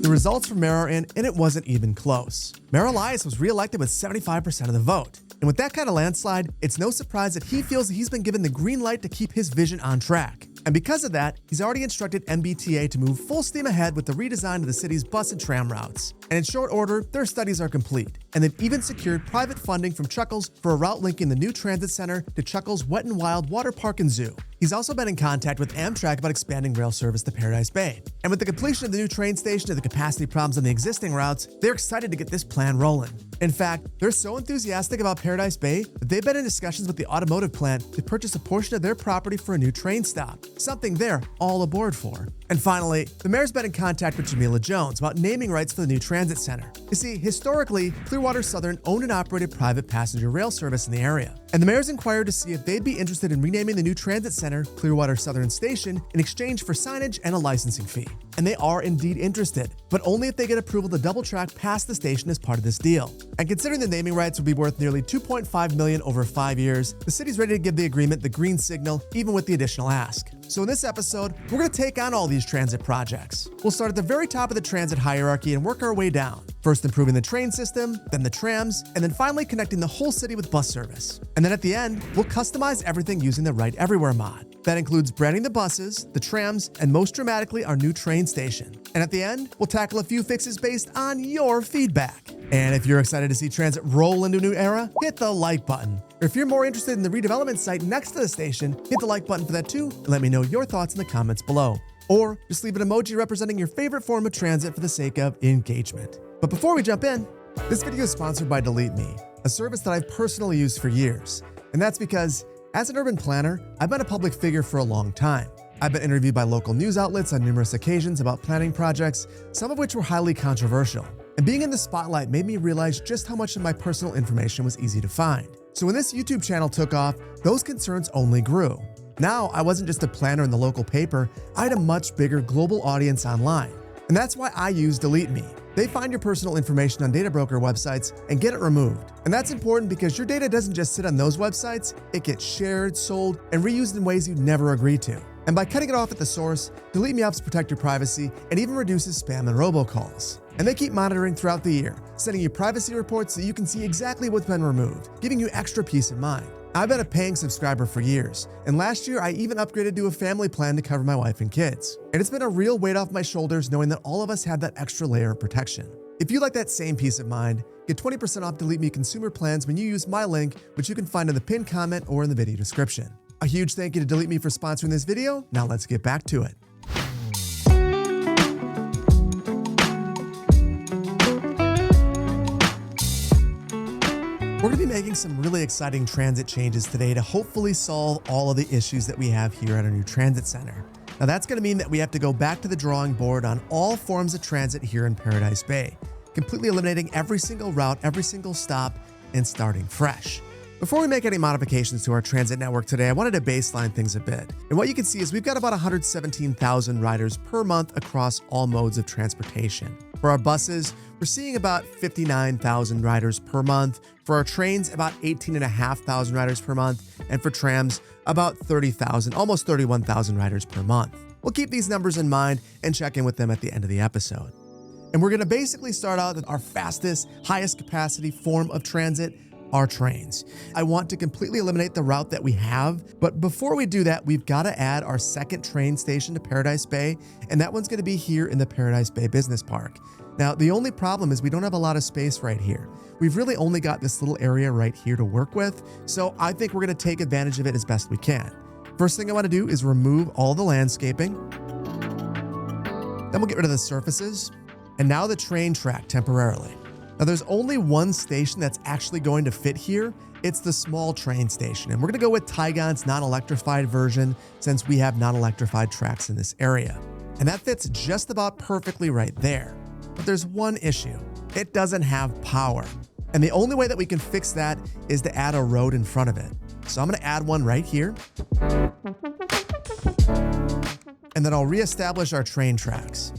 The results from Mayor are in, and it wasn't even close. Mayor Elias was reelected with 75% of the vote. And with that kind of landslide, it's no surprise that he feels that he's been given the green light to keep his vision on track. And because of that, he's already instructed MBTA to move full steam ahead with the redesign of the city's bus and tram routes. And in short order, their studies are complete. And they've even secured private funding from Chuckles for a route linking the new transit center to Chuckles' Wet n Wild Water Park and Zoo. He's also been in contact with Amtrak about expanding rail service to Paradise Bay. And with the completion of the new train station and the capacity problems on the existing routes, they're excited to get this plan rolling. In fact, they're so enthusiastic about Paradise Bay that they've been in discussions with the automotive plant to purchase a portion of their property for a new train stop, something they're all aboard for. And finally, the mayor's been in contact with Jamila Jones about naming rights for the new transit center. You see, historically, Clearwater Southern owned and operated private passenger rail service in the area. And the mayor's inquired to see if they'd be interested in renaming the new transit center Clearwater Southern Station in exchange for signage and a licensing fee. And they are indeed interested, but only if they get approval to double track past the station as part of this deal. And considering the naming rights would be worth nearly $2.5 million over 5 years, the city's ready to give the agreement the green signal, even with the additional ask. So in this episode, we're going to take on all these transit projects. We'll start at the very top of the transit hierarchy and work our way down. First improving the train system, then the trams, and then finally connecting the whole city with bus service. And then at the end, we'll customize everything using the Right Everywhere mod. That includes branding the buses, the trams, and most dramatically, our new train station. And at the end, we'll tackle a few fixes based on your feedback. And if you're excited to see transit roll into a new era, hit the like button. Or if you're more interested in the redevelopment site next to the station, hit the like button for that too, and let me know your thoughts in the comments below. Or just leave an emoji representing your favorite form of transit for the sake of engagement. But before we jump in, this video is sponsored by DeleteMe, a service that I've personally used for years. And that's because, as an urban planner, I've been a public figure for a long time. I've been interviewed by local news outlets on numerous occasions about planning projects, some of which were highly controversial. And being in the spotlight made me realize just how much of my personal information was easy to find. So when this YouTube channel took off, those concerns only grew. Now, I wasn't just a planner in the local paper, I had a much bigger global audience online. And that's why I use DeleteMe. They find your personal information on data broker websites and get it removed. And that's important because your data doesn't just sit on those websites, it gets shared, sold, and reused in ways you'd never agree to. And by cutting it off at the source, DeleteMe helps protect your privacy and even reduces spam and robocalls. And they keep monitoring throughout the year, sending you privacy reports so you can see exactly what's been removed, giving you extra peace of mind. I've been a paying subscriber for years, and last year I even upgraded to a family plan to cover my wife and kids. And it's been a real weight off my shoulders knowing that all of us have that extra layer of protection. If you like that same peace of mind, get 20% off DeleteMe consumer plans when you use my link, which you can find in the pinned comment or in the video description. A huge thank you to DeleteMe for sponsoring this video. Now let's get back to it. We're going to be making some really exciting transit changes today to hopefully solve all of the issues that we have here at our new transit center. Now that's going to mean that we have to go back to the drawing board on all forms of transit here in Paradise Bay, completely eliminating every single route, every single stop, and starting fresh. Before we make any modifications to our transit network today, I wanted to baseline things a bit. And what you can see is we've got about 117,000 riders per month across all modes of transportation. For our buses, we're seeing about 59,000 riders per month. For our trains, about 18,500 riders per month. And for trams, about 30,000, almost 31,000 riders per month. We'll keep these numbers in mind and check in with them at the end of the episode. And we're going to basically start out with our fastest, highest capacity form of transit, our trains. I want to completely eliminate the route that we have, but before we do that, we've got to add our second train station to Paradise Bay, and that one's going to be here in the Paradise Bay Business Park. Now, the only problem is we don't have a lot of space right here. We've really only got this little area right here to work with, so I think we're going to take advantage of it as best we can. First thing I want to do is remove all the landscaping. Then we'll get rid of the surfaces, and now the train track temporarily. Now there's only one station that's actually going to fit here. It's the small train station. And we're gonna go with Tygon's non-electrified version since we have non-electrified tracks in this area. And that fits just about perfectly right there. But there's one issue. It doesn't have power. And the only way that we can fix that is to add a road in front of it. So I'm gonna add one right here. And then I'll reestablish our train tracks.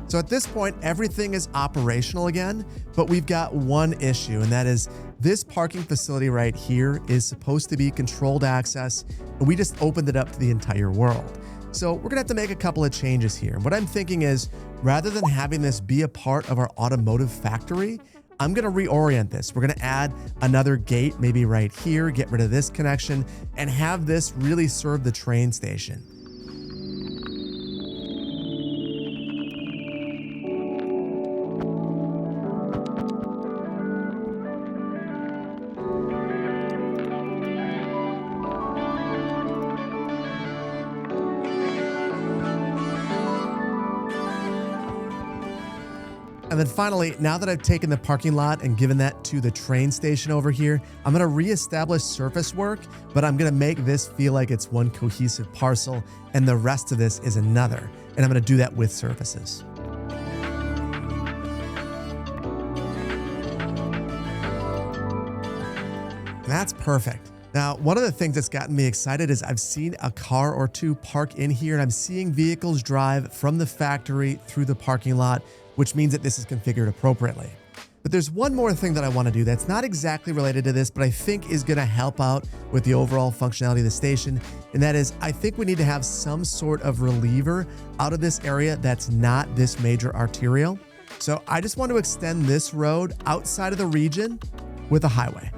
So at this point, everything is operational again, but we've got one issue, and that is this parking facility right here is supposed to be controlled access, and we just opened it up to the entire world. So we're gonna have to make a couple of changes here. What I'm thinking is, rather than having this be a part of our automotive factory, I'm gonna reorient this. We're gonna add another gate, maybe right here, get rid of this connection, and have this really serve the train station. And then finally, now that I've taken the parking lot and given that to the train station over here, I'm gonna reestablish surface work, but I'm gonna make this feel like it's one cohesive parcel and the rest of this is another. And I'm gonna do that with surfaces. That's perfect. Now, one of the things that's gotten me excited is I've seen a car or two park in here, and I'm seeing vehicles drive from the factory through the parking lot, which means that this is configured appropriately. But there's one more thing that I want to do that's not exactly related to this, but I think is going to help out with the overall functionality of the station. And that is, I think we need to have some sort of reliever out of this area that's not this major arterial. So I just want to extend this road outside of the region with a highway.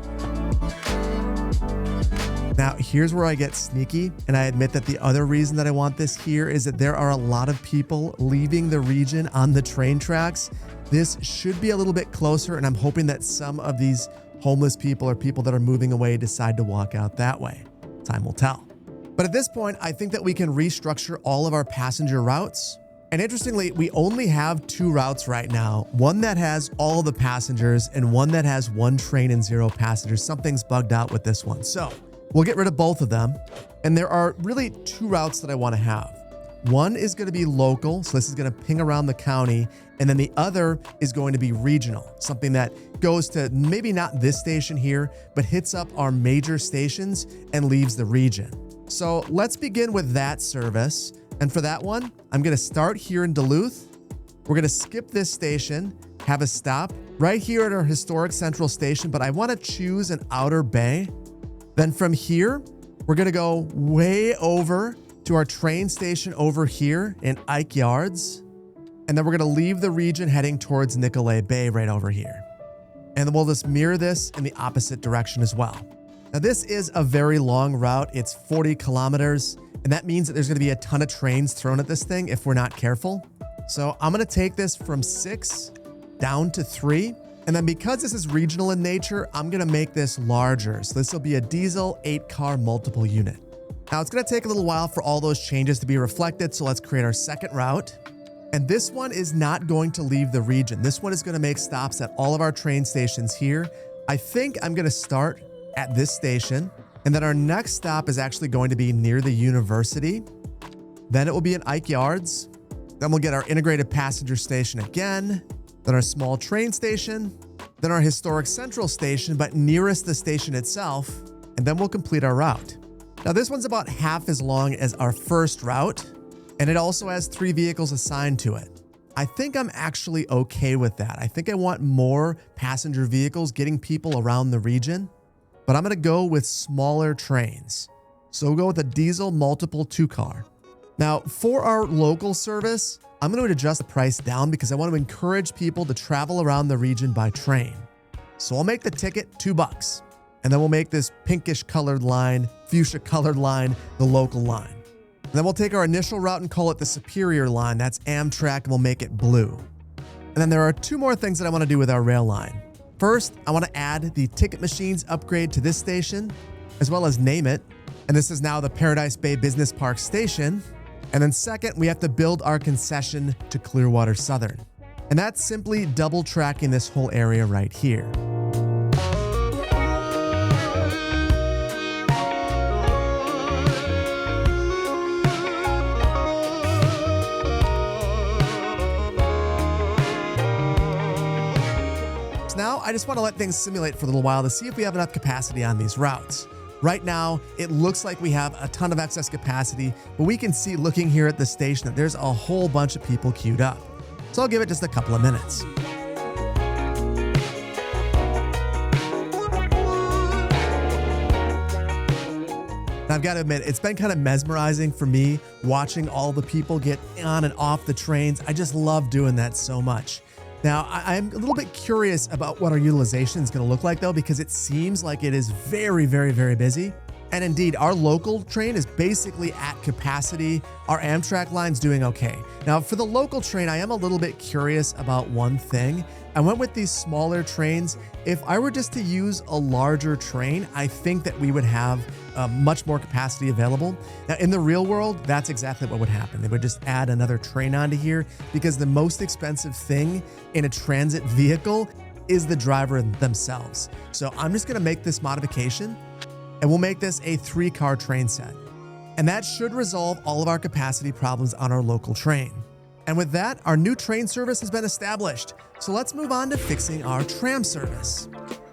Now, here's where I get sneaky, and I admit that the other reason that I want this here is that there are a lot of people leaving the region on the train tracks. This should be a little bit closer, and I'm hoping that some of these homeless people or people that are moving away decide to walk out that way. Time will tell. But at this point, I think that we can restructure all of our passenger routes. And interestingly, we only have 2 routes right now, one that has all of the passengers and one that has 1 train and 0 passengers. Something's bugged out with this one. So we'll get rid of both of them. And there are really 2 routes that I want to have. One is going to be local, so this is going to ping around the county. And then the other is going to be regional, something that goes to maybe not this station here, but hits up our major stations and leaves the region. So let's begin with that service. And for that one, I'm going to start here in Duluth. We're going to skip this station, have a stop right here at our historic central station, but I want to choose an outer bay. Then from here, we're going to go way over to our train station over here in Ike Yards. And then we're going to leave the region heading towards Nicolay Bay right over here. And then we'll just mirror this in the opposite direction as well. Now, this is a very long route. It's 40 kilometers. And that means that there's going to be a ton of trains thrown at this thing if we're not careful. So I'm going to take this from 6 down to 3. And then because this is regional in nature, I'm going to make this larger. So this will be a diesel 8-car multiple unit. Now it's going to take a little while for all those changes to be reflected. So let's create our second route. And this one is not going to leave the region. This one is going to make stops at all of our train stations here. I think I'm going to start at this station. And then our next stop is actually going to be near the university. Then it will be in Ike Yards. Then we'll get our integrated passenger station again. Then our small train station. Then our historic central station, but nearest the station itself. And then we'll complete our route. Now this one's about half as long as our first route. And it also has 3 vehicles assigned to it. I think I'm actually okay with that. I think I want more passenger vehicles getting people around the region. But I'm going to go with smaller trains. So we'll go with a diesel multiple 2-car. Now, for our local service, I'm going to adjust the price down because I want to encourage people to travel around the region by train. So I'll make the ticket $2. And then we'll make this pinkish colored line, fuchsia colored line, the local line. And then we'll take our initial route and call it the Superior line. That's Amtrak, and we'll make it blue. And then there are 2 more things that I want to do with our rail line. First, I want to add the ticket machines upgrade to this station, as well as name it. And this is now the Paradise Bay Business Park station. And then second, we have to build our concession to Clearwater Southern. And that's simply double tracking this whole area right here. Now, I just want to let things simulate for a little while to see if we have enough capacity on these routes. Right now, it looks like we have a ton of excess capacity, but we can see looking here at the station that there's a whole bunch of people queued up. So I'll give it just a couple of minutes. And I've got to admit, it's been kind of mesmerizing for me watching all the people get on and off the trains. I just love doing that so much. Now, I'm a little bit curious about what our utilization is going to look like though, because it seems like it is very, very, very busy. And indeed, our local train is basically at capacity. Our Amtrak line's doing okay. Now, for the local train, I am a little bit curious about one thing. I went with these smaller trains. If I were just to use a larger train, I think that we would have much more capacity available. Now, in the real world, that's exactly what would happen. They would just add another train onto here because the most expensive thing in a transit vehicle is the driver themselves. So I'm just gonna make this modification and we'll make this a 3-car train set. And that should resolve all of our capacity problems on our local train. And with that, our new train service has been established. So let's move on to fixing our tram service.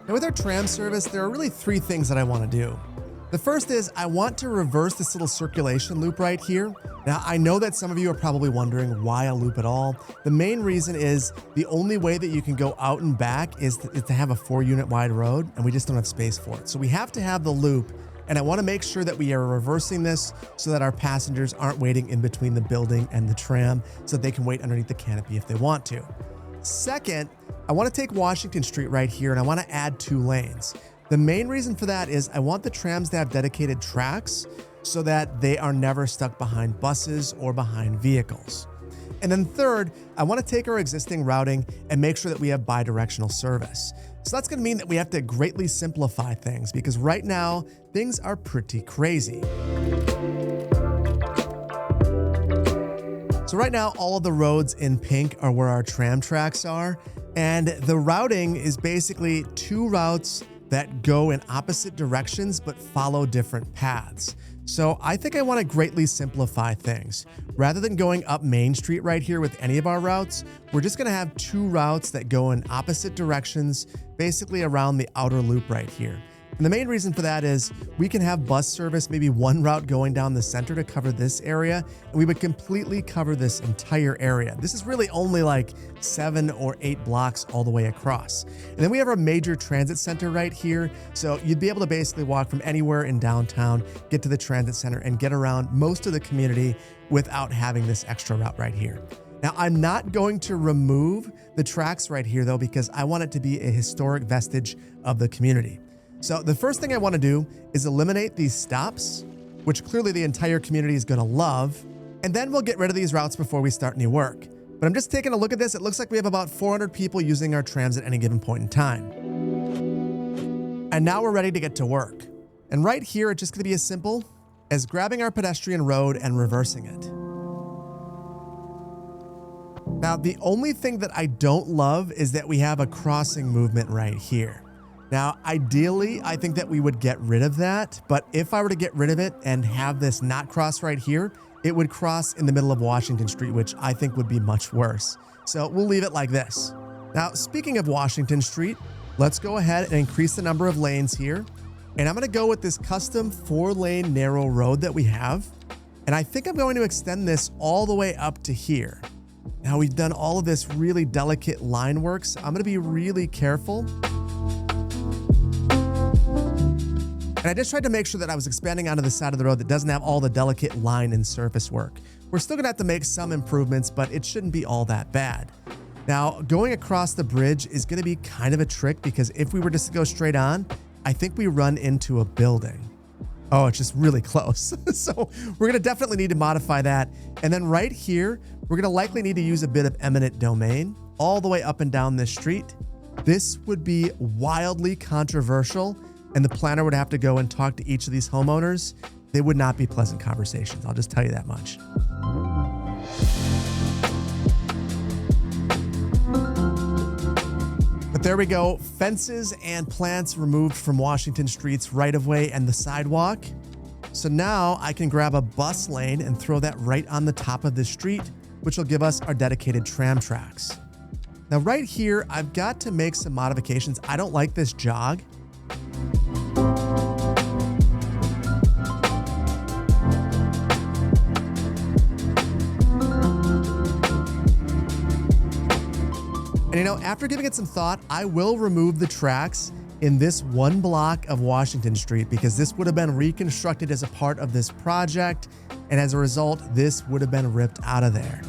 Now with our tram service, there are really 3 things that I want to do. The first is I want to reverse this little circulation loop right here. Now, I know that some of you are probably wondering why a loop at all. The main reason is the only way that you can go out and back is to have a 4-unit wide road, and we just don't have space for it. So we have to have the loop, and I want to make sure that we are reversing this so that our passengers aren't waiting in between the building and the tram so that they can wait underneath the canopy if they want to. Second, I want to take Washington Street right here, and I want to add 2 lanes. The main reason for that is I want the trams to have dedicated tracks so that they are never stuck behind buses or behind vehicles. And then third, I want to take our existing routing and make sure that we have bidirectional service. So that's going to mean that we have to greatly simplify things because right now things are pretty crazy. So right now, all of the roads in pink are where our tram tracks are. And the routing is basically 2 routes that go in opposite directions but follow different paths. So I think I want to greatly simplify things. Rather than going up Main Street right here with any of our routes, we're just going to have 2 routes that go in opposite directions, basically around the outer loop right here. And the main reason for that is we can have bus service, maybe 1 route going down the center to cover this area, and we would completely cover this entire area. This is really only like 7 or 8 blocks all the way across. And then we have our major transit center right here. So you'd be able to basically walk from anywhere in downtown, get to the transit center, and get around most of the community without having this extra route right here. Now, I'm not going to remove the tracks right here though, because I want it to be a historic vestige of the community. So the first thing I want to do is eliminate these stops, which clearly the entire community is going to love. And then we'll get rid of these routes before we start any work. But I'm just taking a look at this. It looks like we have about 400 people using our trams at any given point in time. And now we're ready to get to work. And right here, it's just going to be as simple as grabbing our pedestrian road and reversing it. Now, the only thing that I don't love is that we have a crossing movement right here. Now, ideally, I think that we would get rid of that, but if I were to get rid of it and have this not cross right here, it would cross in the middle of Washington Street, which I think would be much worse. So we'll leave it like this. Now, speaking of Washington Street, let's go ahead and increase the number of lanes here. And I'm going to go with this custom 4-lane narrow road that we have. And I think I'm going to extend this all the way up to here. Now, we've done all of this really delicate line work, so I'm going to be really careful. And I just tried to make sure that I was expanding onto the side of the road that doesn't have all the delicate line and surface work. We're still gonna have to make some improvements, but it shouldn't be all that bad. Now, going across the bridge is gonna be kind of a trick because if we were just to go straight on, I think we run into a building. Oh, it's just really close. So we're gonna definitely need to modify that. And then right here, we're gonna likely need to use a bit of eminent domain all the way up and down this street. This would be wildly controversial, and the planner would have to go and talk to each of these homeowners. They would not be pleasant conversations. I'll just tell you that much. But there we go. Fences and plants removed from Washington Street's right-of-way and the sidewalk. So now I can grab a bus lane and throw that right on the top of the street, which will give us our dedicated tram tracks. Now right here, I've got to make some modifications. I don't like this jog. And you know, after giving it some thought, I will remove the tracks in this one block of Washington Street because this would have been reconstructed as a part of this project, and as a result, this would have been ripped out of there.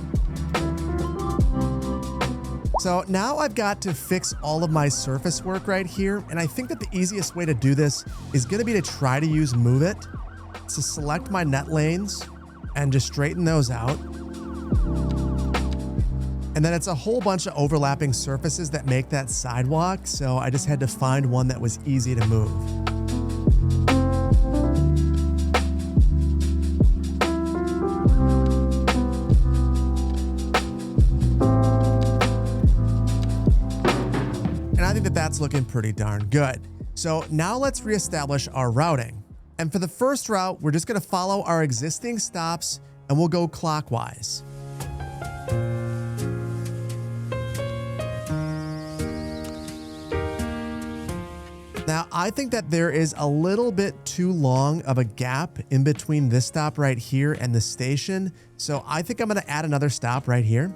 So now I've got to fix all of my surface work right here, and I think that the easiest way to do this is going to be to try to use Move It to select my net lanes and just straighten those out. And then it's a whole bunch of overlapping surfaces that make that sidewalk, so I just had to find one that was easy to move. And I think that that's looking pretty darn good. So now let's reestablish our routing. And for the first route, we're just going to follow our existing stops and we'll go clockwise. Now, I think that there is a little bit too long of a gap in between this stop right here and the station. So I think I'm going to add another stop right here.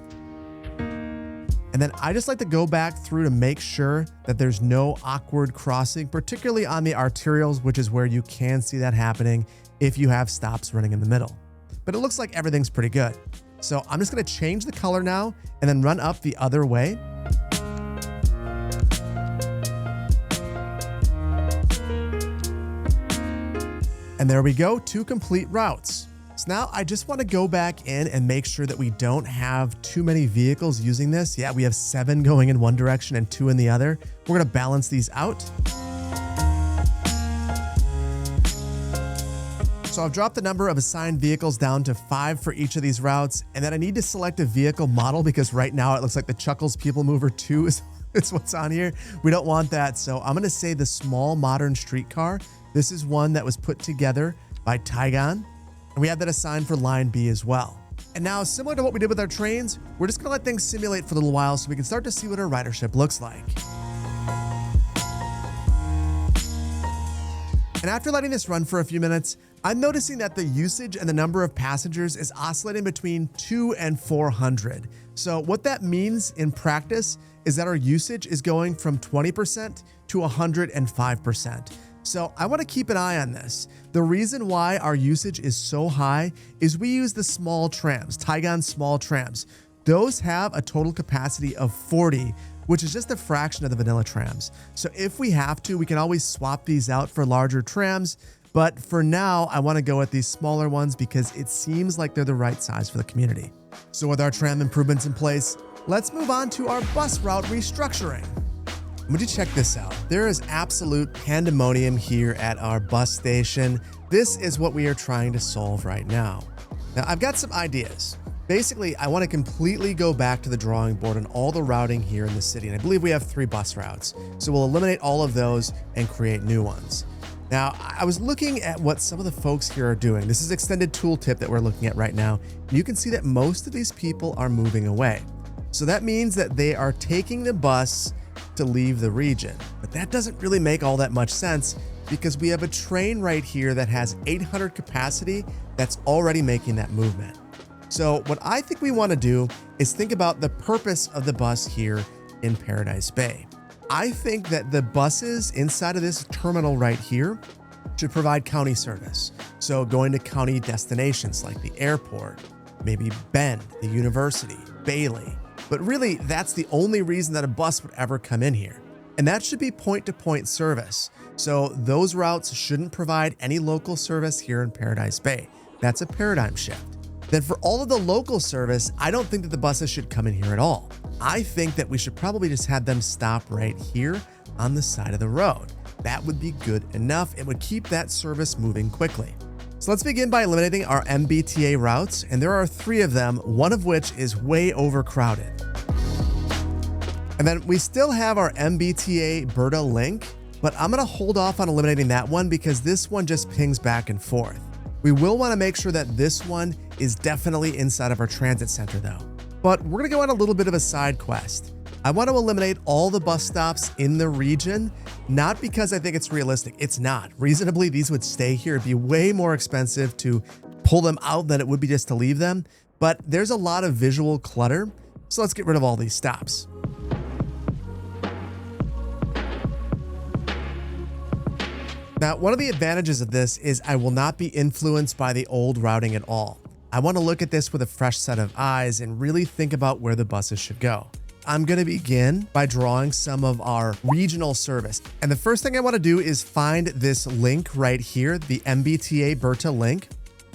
And then I just like to go back through to make sure that there's no awkward crossing, particularly on the arterials, which is where you can see that happening if you have stops running in the middle. But it looks like everything's pretty good. So I'm just going to change the color now and then run up the other way. And there we go, 2 complete routes. So now I just want to go back in and make sure that we don't have too many vehicles using this. Yeah, we have 7 going in one direction and 2 in the other. We're going to balance these out. So I've dropped the number of assigned vehicles down to 5 for each of these routes. And then I need to select a vehicle model because right now it looks like the Chuckles People Mover 2 is what's on here. We don't want that. So I'm going to say the small modern streetcar. This is one that was put together by Tygon, and we have that assigned for line B as well. And now, similar to what we did with our trains, we're just gonna let things simulate for a little while so we can start to see what our ridership looks like. And after letting this run for a few minutes, I'm noticing that the usage and the number of passengers is oscillating between 200 and 400. So what that means in practice is that our usage is going from 20% to 105%. So I want to keep an eye on this. The reason why our usage is so high is we use the small trams, Tygon small trams. Those have a total capacity of 40, which is just a fraction of the vanilla trams. So if we have to, we can always swap these out for larger trams. But for now, I want to go with these smaller ones because it seems like they're the right size for the community. So with our tram improvements in place, let's move on to our bus route restructuring. Would you check this out? There is absolute pandemonium here at our bus station. This is what we are trying to solve right now. Now, I've got some ideas. Basically, I want to completely go back to the drawing board on all the routing here in the city. And I believe we have 3 bus routes. So we'll eliminate all of those and create new ones. Now, I was looking at what some of the folks here are doing. This is extended tooltip that we're looking at right now. And you can see that most of these people are moving away. So that means that they are taking the bus to leave the region. But that doesn't really make all that much sense because we have a train right here that has 800 capacity that's already making that movement. So what I think we want to do is think about the purpose of the bus here in Paradise Bay. I think that the buses inside of this terminal right here should provide county service. So going to county destinations like the airport, maybe Bend, the university, Bailey. But really, that's the only reason that a bus would ever come in here. And that should be point-to-point service. So those routes shouldn't provide any local service here in Paradise Bay. That's a paradigm shift. Then for all of the local service, I don't think that the buses should come in here at all. I think that we should probably just have them stop right here on the side of the road. That would be good enough. It would keep that service moving quickly. So let's begin by eliminating our MBTA routes, and there are 3 of them, one of which is way overcrowded. And then we still have our MBTA Berta link, but I'm gonna hold off on eliminating that one because this one just pings back and forth. We will wanna make sure that this one is definitely inside of our transit center though. But we're gonna go on a little bit of a side quest. I want to eliminate all the bus stops in the region, not because I think it's realistic. It's not. Reasonably, these would stay here. It'd be way more expensive to pull them out than it would be just to leave them. But there's a lot of visual clutter, so let's get rid of all these stops. Now, one of the advantages of this is I will not be influenced by the old routing at all. I want to look at this with a fresh set of eyes and really think about where the buses should go. I'm going to begin by drawing some of our regional service. And the first thing I want to do is find this link right here, the MBTA Berta link,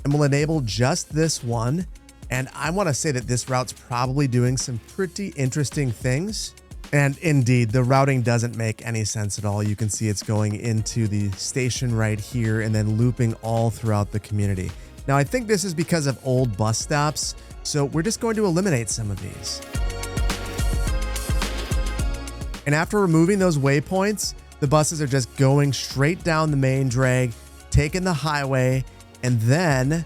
and we'll enable just this one. And I want to say that this route's probably doing some pretty interesting things. And indeed, the routing doesn't make any sense at all. You can see it's going into the station right here and then looping all throughout the community. Now, I think this is because of old bus stops, so we're just going to eliminate some of these. And after removing those waypoints, the buses are just going straight down the main drag, taking the highway, and then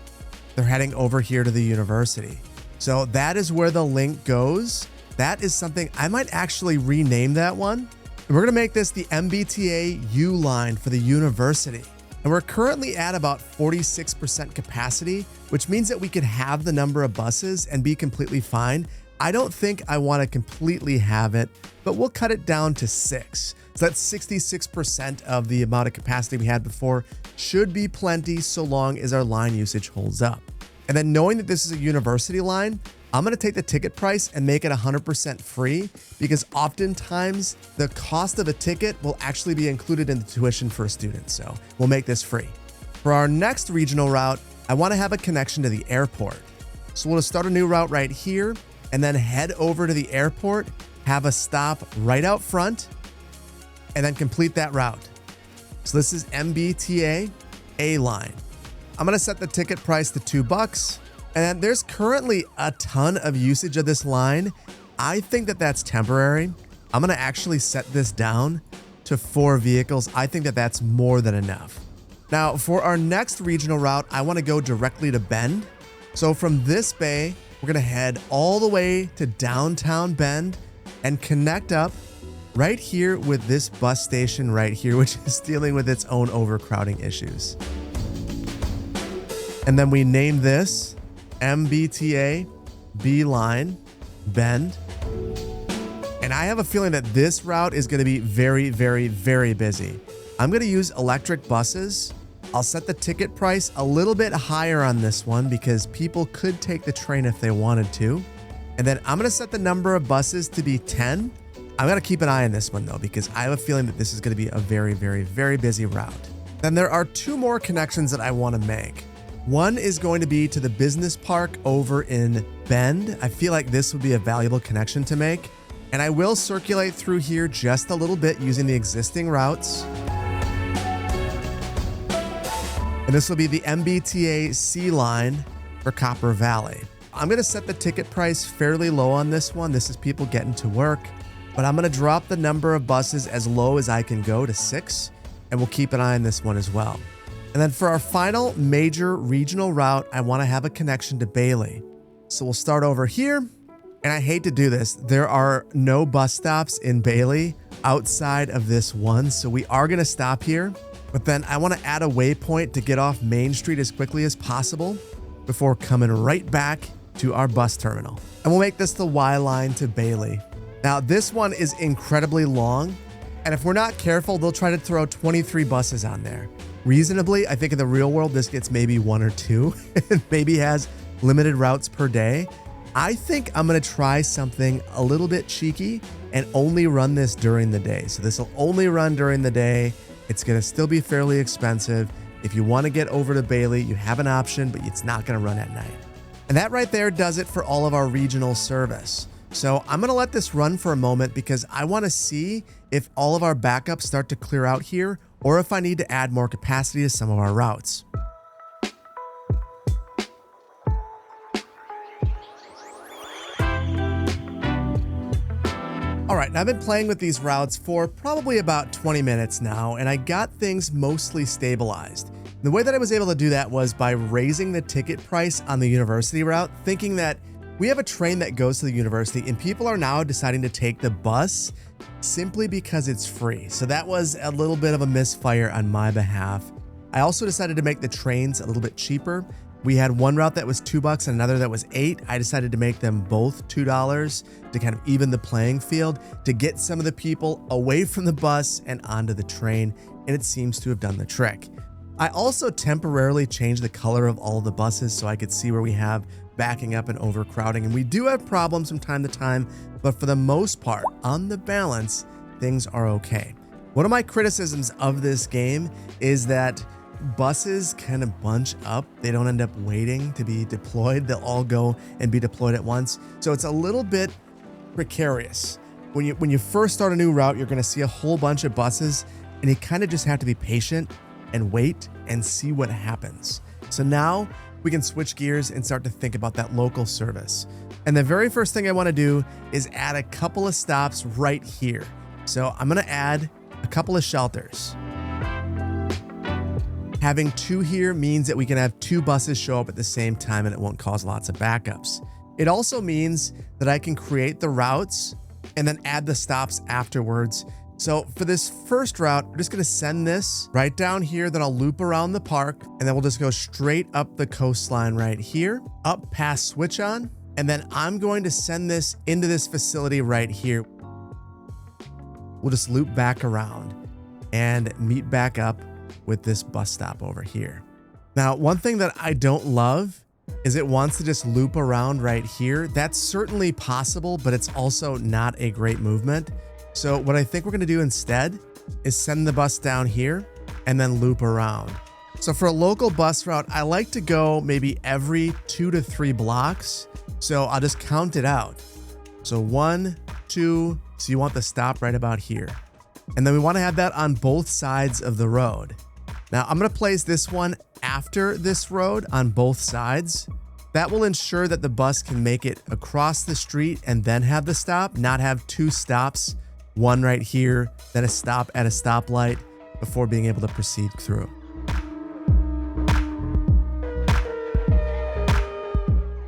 they're heading over here to the university. So that is where the link goes. That is something I might actually rename that one. And we're going to make this the MBTA U line for the university. And we're currently at about 46% capacity, which means that we could have the number of buses and be completely fine. I don't think I want to completely have it, but we'll cut it down to 6. So that's 66% of the amount of capacity we had before. Should be plenty so long as our line usage holds up. And then knowing that this is a university line, I'm going to take the ticket price and make it 100% free, because oftentimes the cost of a ticket will actually be included in the tuition for a student. So we'll make this free. For our next regional route, I want to have a connection to the airport. So we'll start a new route right here and then head over to the airport, have a stop right out front, and then complete that route. So this is MBTA A line. I'm going to set the ticket price to $2. And there's currently a ton of usage of this line. I think that that's temporary. I'm going to actually set this down to 4 vehicles. I think that that's more than enough. Now, for our next regional route, I want to go directly to Bend. So from this bay, we're going to head all the way to downtown Bend and connect up right here with this bus station right here, which is dealing with its own overcrowding issues. And then we name this MBTA B line Bend. And I have a feeling that this route is going to be very, very, very busy. I'm going to use electric buses. I'll set the ticket price a little bit higher on this one because people could take the train if they wanted to. And then I'm going to set the number of buses to be 10. I'm going to keep an eye on this one though, because I have a feeling that this is going to be a very, very, very busy route. Then there are 2 more connections that I want to make. One is going to be to the business park over in Bend. I feel like this would be a valuable connection to make. And I will circulate through here just a little bit using the existing routes. And this will be the MBTA C line for Copper Valley. I'm going to set the ticket price fairly low on this one. This is people getting to work. But I'm going to drop the number of buses as low as I can go to 6. And we'll keep an eye on this one as well. And then for our final major regional route, I want to have a connection to Bailey. So we'll start over here. And I hate to do this. There are no bus stops in Bailey outside of this one. So we are going to stop here. But then I want to add a waypoint to get off Main Street as quickly as possible before coming right back to our bus terminal. And we'll make this the Y line to Bailey. Now this one is incredibly long. And if we're not careful, they'll try to throw 23 buses on there. Reasonably, I think in the real world, this gets maybe 1 or 2, and maybe has limited routes per day. I think I'm going to try something a little bit cheeky and only run this during the day. So this will only run during the day. It's going to still be fairly expensive. If you want to get over to Bailey, you have an option, but it's not going to run at night. And that right there does it for all of our regional service. So I'm going to let this run for a moment because I want to see if all of our backups start to clear out here, or if I need to add more capacity to some of our routes. All right, now I've been playing with these routes for probably about 20 minutes now, and I got things mostly stabilized. The way that I was able to do that was by raising the ticket price on the university route, thinking that we have a train that goes to the university and people are now deciding to take the bus simply because it's free. So that was a little bit of a misfire on my behalf. I also decided to make the trains a little bit cheaper We had one route that was $2 and another that was $8. I decided to make them both $2 to kind of even the playing field, to get some of the people away from the bus and onto the train, and it seems to have done the trick. I also temporarily changed the color of all of the buses so I could see where we have backing up and overcrowding, and we do have problems from time to time, but for the most part, on the balance, things are okay. One of my criticisms of this game is that buses kind of bunch up. They don't end up waiting to be deployed. They'll all go and be deployed at once. So it's a little bit precarious. When you first start a new route, you're going to see a whole bunch of buses, and you kind of just have to be patient and wait and see what happens. So now we can switch gears and start to think about that local service. And the very first thing I want to do is add a couple of stops right here. So I'm going to add a couple of shelters. Having 2 here means that we can have 2 buses show up at the same time and it won't cause lots of backups. It also means that I can create the routes and then add the stops afterwards. So for this first route, we're just going to send this right down here, then I'll loop around the park, and then we'll just go straight up the coastline right here, up past Switch On, and then I'm going to send this into this facility right here. We'll just loop back around and meet back up with this bus stop over here. Now, one thing that I don't love is it wants to just loop around right here. That's certainly possible, but it's also not a great movement. So what I think we're going to do instead is send the bus down here and then loop around. So for a local bus route, I like to go maybe every 2 to 3 blocks. So I'll just count it out. So 1, 2, so you want the stop right about here. And then we want to have that on both sides of the road. Now I'm going to place this one after this road on both sides. That will ensure that the bus can make it across the street and then have the stop, not have 2 stops, one right here, then a stop at a stoplight before being able to proceed through.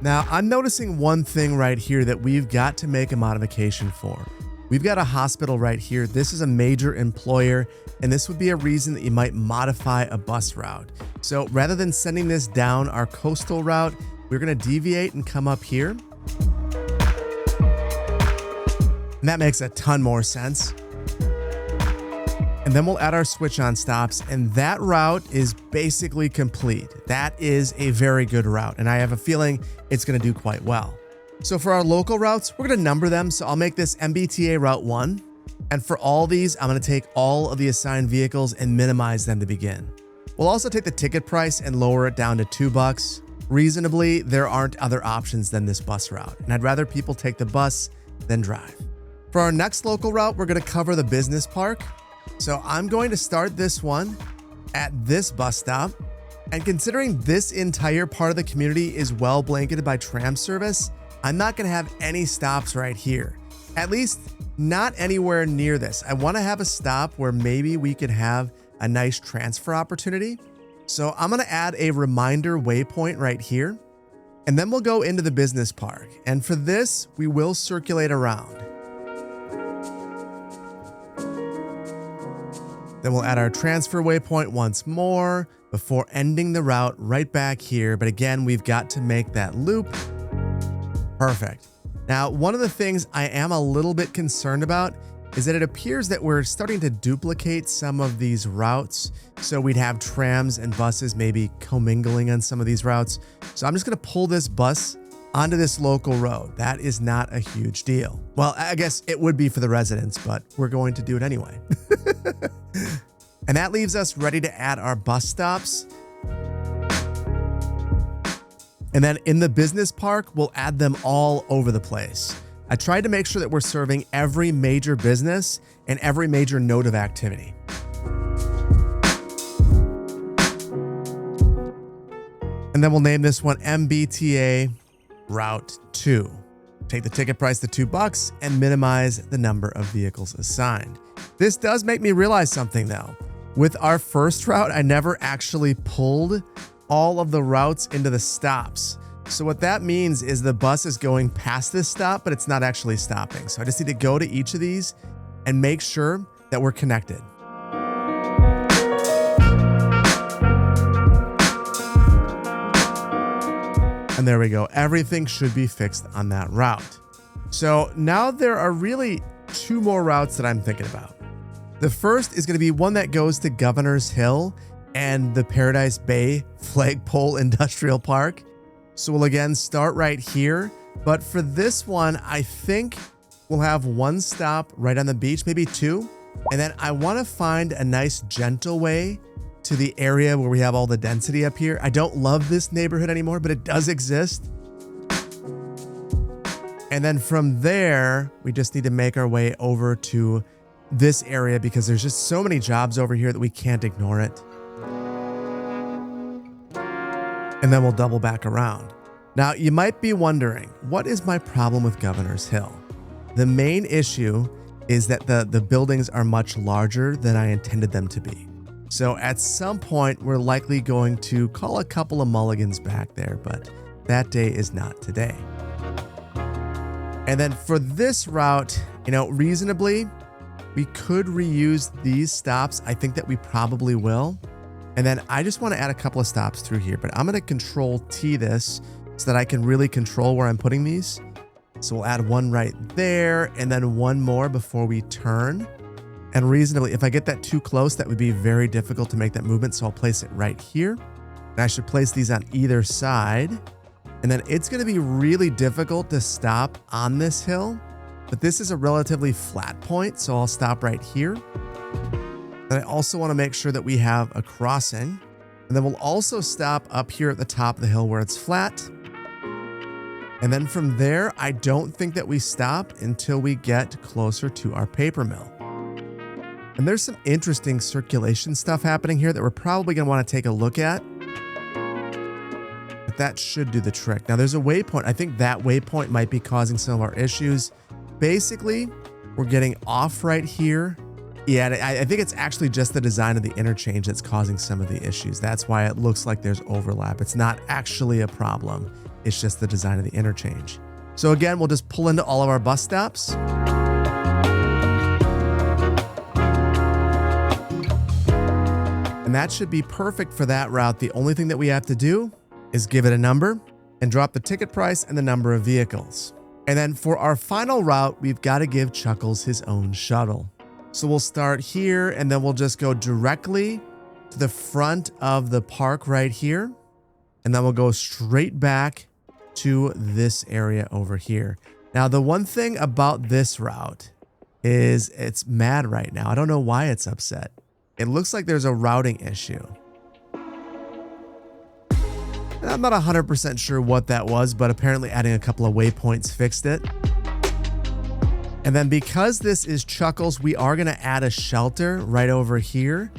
Now I'm noticing one thing right here that we've got to make a modification for. We've got a hospital right here. This is a major employer, and this would be a reason that you might modify a bus route. So rather than sending this down our coastal route, we're going to deviate and come up here. And that makes a ton more sense. And then we'll add our switch on stops, and that route is basically complete. That is a very good route, and I have a feeling it's going to do quite well. So for our local routes, we're going to number them. So I'll make this MBTA Route 1. And for all these, I'm going to take all of the assigned vehicles and minimize them to begin. We'll also take the ticket price and lower it down to $2. Reasonably, there aren't other options than this bus route, and I'd rather people take the bus than drive. For our next local route, we're going to cover the business park. So I'm going to start this one at this bus stop. And considering this entire part of the community is well blanketed by tram service, I'm not going to have any stops right here. At least not anywhere near this. I want to have a stop where maybe we could have a nice transfer opportunity. So I'm going to add a reminder waypoint right here. And then we'll go into the business park. And for this, we will circulate around. Then we'll add our transfer waypoint once more before ending the route right back here. But again, we've got to make that loop. Perfect. Now, one of the things I am a little bit concerned about is that it appears that we're starting to duplicate some of these routes. So we'd have trams and buses maybe commingling on some of these routes. So I'm just going to pull this bus onto this local road. That is not a huge deal. Well, I guess it would be for the residents, but we're going to do it anyway. And that leaves us ready to add our bus stops. And then in the business park, we'll add them all over the place. I tried to make sure that we're serving every major business and every major node of activity. And then we'll name this one MBTA Route 2. Take the ticket price to $2 and minimize the number of vehicles assigned. This does make me realize something though. With our first route, I never actually pulled all of the routes into the stops. So what that means is the bus is going past this stop, but it's not actually stopping. So I just need to go to each of these and make sure that we're connected. And there we go. Everything should be fixed on that route. So now there are really two more routes that I'm thinking about. The first is going to be one that goes to Governor's Hill and the Paradise Bay Flagpole Industrial Park. So we'll again start right here. But for this one, I think we'll have one stop right on the beach, maybe two. And then I want to find a nice gentle way to the area where we have all the density up here. I don't love this neighborhood anymore, but it does exist. And then from there, we just need to make our way over to this area because there's just so many jobs over here that we can't ignore it. And then we'll double back around. Now, you might be wondering, what is my problem with Governor's Hill? The main issue is that the buildings are much larger than I intended them to be. So at some point, we're likely going to call a couple of mulligans back there, but that day is not today. And then for this route, reasonably, we could reuse these stops. I think that we probably will. And then I just want to add a couple of stops through here, but I'm going to Control T this so that I can really control where I'm putting these. So we'll add one right there and then one more before we turn. And reasonably, if I get that too close, that would be very difficult to make that movement. So I'll place it right here. And I should place these on either side. And then it's going to be really difficult to stop on this hill, but this is a relatively flat point. So I'll stop right here. And I also want to make sure that we have a crossing. And then we'll also stop up here at the top of the hill where it's flat. And then from there, I don't think that we stop until we get closer to our paper mill. And there's some interesting circulation stuff happening here that we're probably going to want to take a look at. But that should do the trick. Now there's a waypoint. I think that waypoint might be causing some of our issues. Basically, we're getting off right here. Yeah, I think it's actually just the design of the interchange that's causing some of the issues. That's why it looks like there's overlap. It's not actually a problem. It's just the design of the interchange. So again, we'll just pull into all of our bus stops. And that should be perfect for that route. The only thing that we have to do is give it a number and drop the ticket price and the number of vehicles. And then for our final route, we've got to give Chuckles his own shuttle. So we'll start here and then we'll just go directly to the front of the park right here. And then we'll go straight back to this area over here. Now, the one thing about this route is it's mad right now. I don't know why it's upset. It looks like there's a routing issue. And I'm not 100% sure what that was, but apparently adding a couple of waypoints fixed it. And then because this is Chuckles, we are going to add a shelter right over here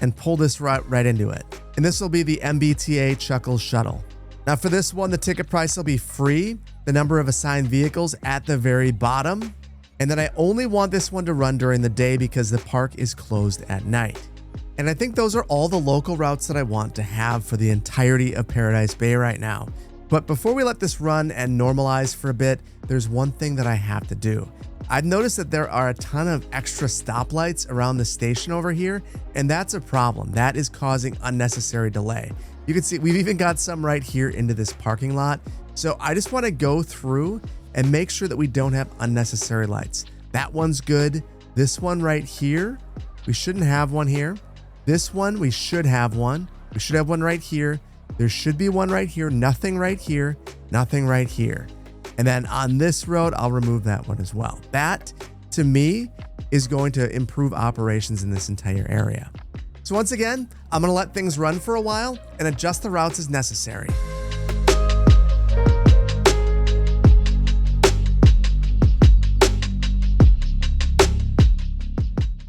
and pull this route right into it. And this will be the MBTA Chuckles shuttle. Now for this one, the ticket price will be free, the number of assigned vehicles at the very bottom. And then I only want this one to run during the day because the park is closed at night. And I think those are all the local routes that I want to have for the entirety of Paradise Bay right now. But before we let this run and normalize for a bit, there's one thing that I have to do. I've noticed that there are a ton of extra stoplights around the station over here, and that's a problem. That is causing unnecessary delay. You can see we've even got some right here into this parking lot. So I just want to go through and make sure that we don't have unnecessary lights. That one's good. This one right here, we shouldn't have one here. This one, we should have one. We should have one right here. There should be one right here. Nothing right here. Nothing right here. And then on this road, I'll remove that one as well. That, to me, is going to improve operations in this entire area. So once again, I'm going to let things run for a while and adjust the routes as necessary.